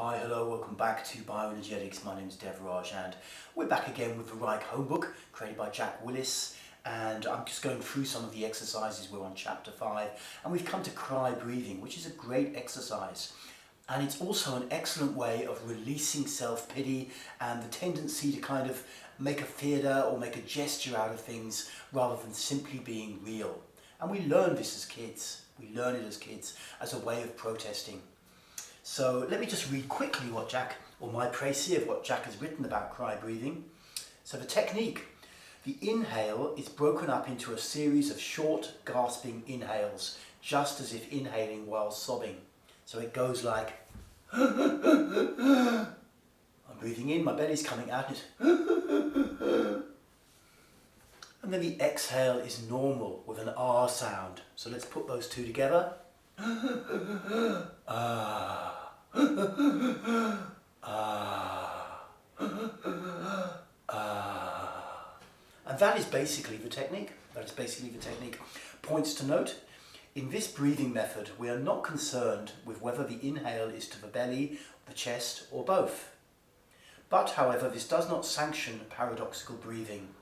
Hi, hello, welcome back to Bioenergetics. My name is Devraj and we're back again with the Reich homebook created by Jack Willis, and I'm just going through some of the exercises. We're on chapter 5 and we've come to cry breathing, which is a great exercise, and it's also an excellent way of releasing self-pity and the tendency to kind of make a theatre or make a gesture out of things rather than simply being real. And we learn this as kids. We learn it as kids as a way of protesting. So let me just read quickly what Jack, or my précis of what Jack has written about cry breathing. So the technique: the inhale is broken up into a series of short gasping inhales, just as if inhaling while sobbing. So it goes like, I'm breathing in, my belly's coming out, and then the exhale is normal with an R sound. So let's put those two together. And that is basically the technique. Points to note: in this breathing method, we are not concerned with whether the inhale is to the belly, the chest, or both. But, however, this does not sanction paradoxical breathing.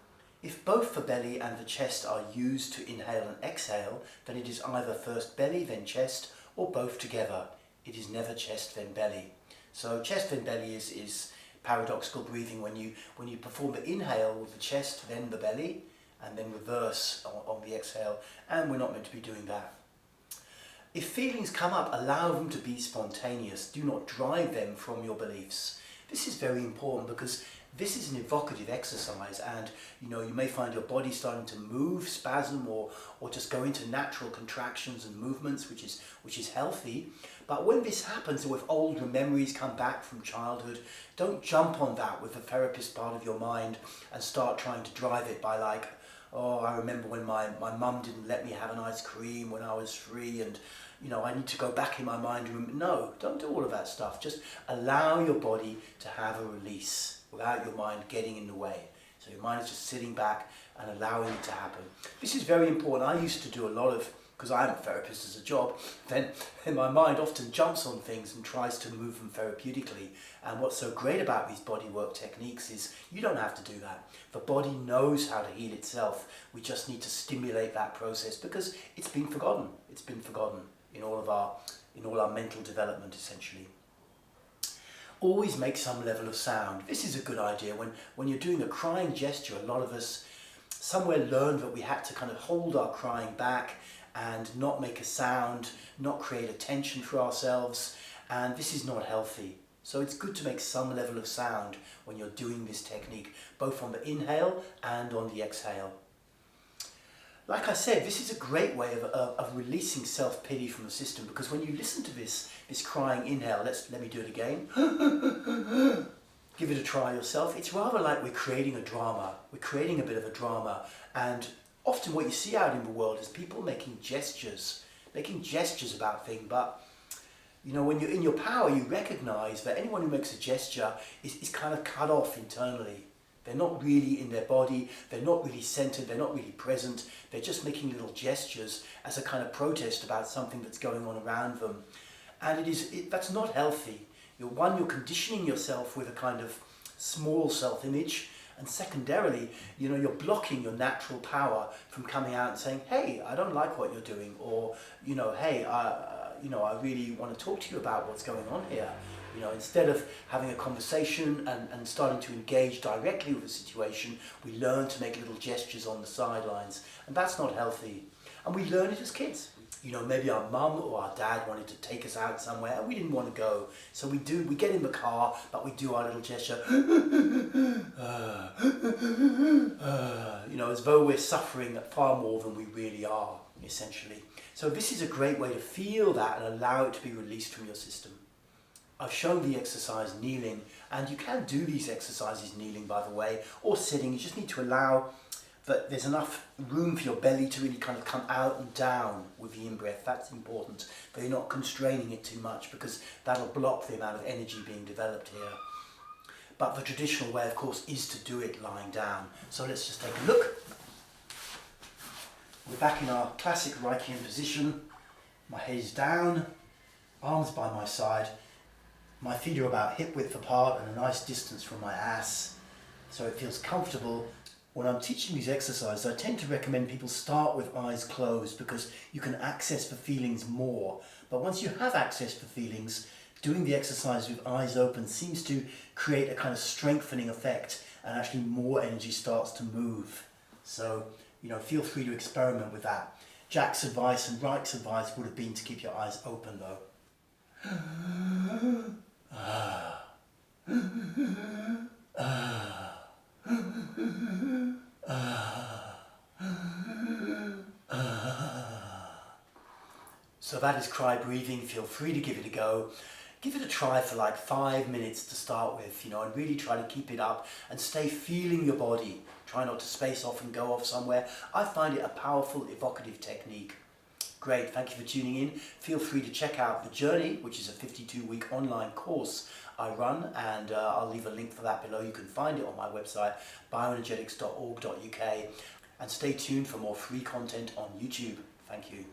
If both the belly and the chest are used to inhale and exhale, then it is either first belly, then chest, or both together. It is never chest, then belly. So chest, then belly is paradoxical breathing when you perform the inhale with the chest, then the belly, and then reverse on the exhale, and we're not meant to be doing that. If feelings come up, allow them to be spontaneous. Do not drive them from your beliefs. This is very important because this is an evocative exercise, and you may find your body starting to move, spasm, or just go into natural contractions and movements, which is healthy. But when this happens, or if older memories come back from childhood, don't jump on that with the therapist part of your mind and start trying to drive it by like, oh, I remember when my mum didn't let me have an ice cream when I was 3, and I need to go back in my mind and remember. No, don't do all of that stuff. Just allow your body to have a release without your mind getting in the way. So your mind is just sitting back and allowing it to happen. This is very important. I used to do a lot of, because I'm a therapist as a job, then my mind often jumps on things and tries to move them therapeutically. And what's so great about these bodywork techniques is you don't have to do that. The body knows how to heal itself. We just need to stimulate that process because it's been forgotten. It's been forgotten in all our mental development, essentially. Always make some level of sound. This is a good idea. When you're doing a crying gesture, a lot of us somewhere learned that we had to kind of hold our crying back and not make a sound, not create a tension for ourselves, and this is not healthy. So it's good to make some level of sound when you're doing this technique, both on the inhale and on the exhale. Like I said, this is a great way of releasing self-pity from the system, because when you listen to this crying inhale, let me do it again. Give it a try yourself. It's rather like we're creating a drama. We're creating a bit of a drama, and often what you see out in the world is people making gestures about things, but when you're in your power, you recognize that anyone who makes a gesture is kind of cut off internally. They're not really in their body, they're not really centered, they're not really present, they're just making little gestures as a kind of protest about something that's going on around them. And that's not healthy. You're conditioning yourself with a kind of small self-image, and secondarily, you're blocking your natural power from coming out and saying, hey, I don't like what you're doing, or, hey, I really want to talk to you about what's going on here. Instead of having a conversation and starting to engage directly with the situation, we learn to make little gestures on the sidelines, and that's not healthy. And we learn it as kids. Maybe our mum or our dad wanted to take us out somewhere and we didn't want to go. So we get in the car, but we do our little gesture, as though we're suffering far more than we really are, essentially. So this is a great way to feel that and allow it to be released from your system. I've shown the exercise kneeling, and you can do these exercises kneeling, by the way, or sitting. You just need to allow that there's enough room for your belly to really kind of come out and down with the in-breath. That's important, but you're not constraining it too much, because that'll block the amount of energy being developed here. But the traditional way, of course, is to do it lying down. So let's just take a look. We're back in our classic Reichian position. My head is down, arms by my side. My feet are about hip width apart and a nice distance from my ass, so it feels comfortable. When I'm teaching these exercises, I tend to recommend people start with eyes closed because you can access the feelings more. But once you have access to feelings, doing the exercise with eyes open seems to create a kind of strengthening effect, and actually more energy starts to move. So, feel free to experiment with that. Jack's advice and Reich's advice would have been to keep your eyes open though. So that is cry breathing. Feel free to give it a go. Give it a try for like 5 minutes to start with, and really try to keep it up and stay feeling your body. Try not to space off and go off somewhere. I find it a powerful, evocative technique. Great, thank you for tuning in. Feel free to check out The Journey, which is a 52-week online course I run, and I'll leave a link for that below. You can find it on my website, bioenergetics.org.uk, and stay tuned for more free content on YouTube. Thank you.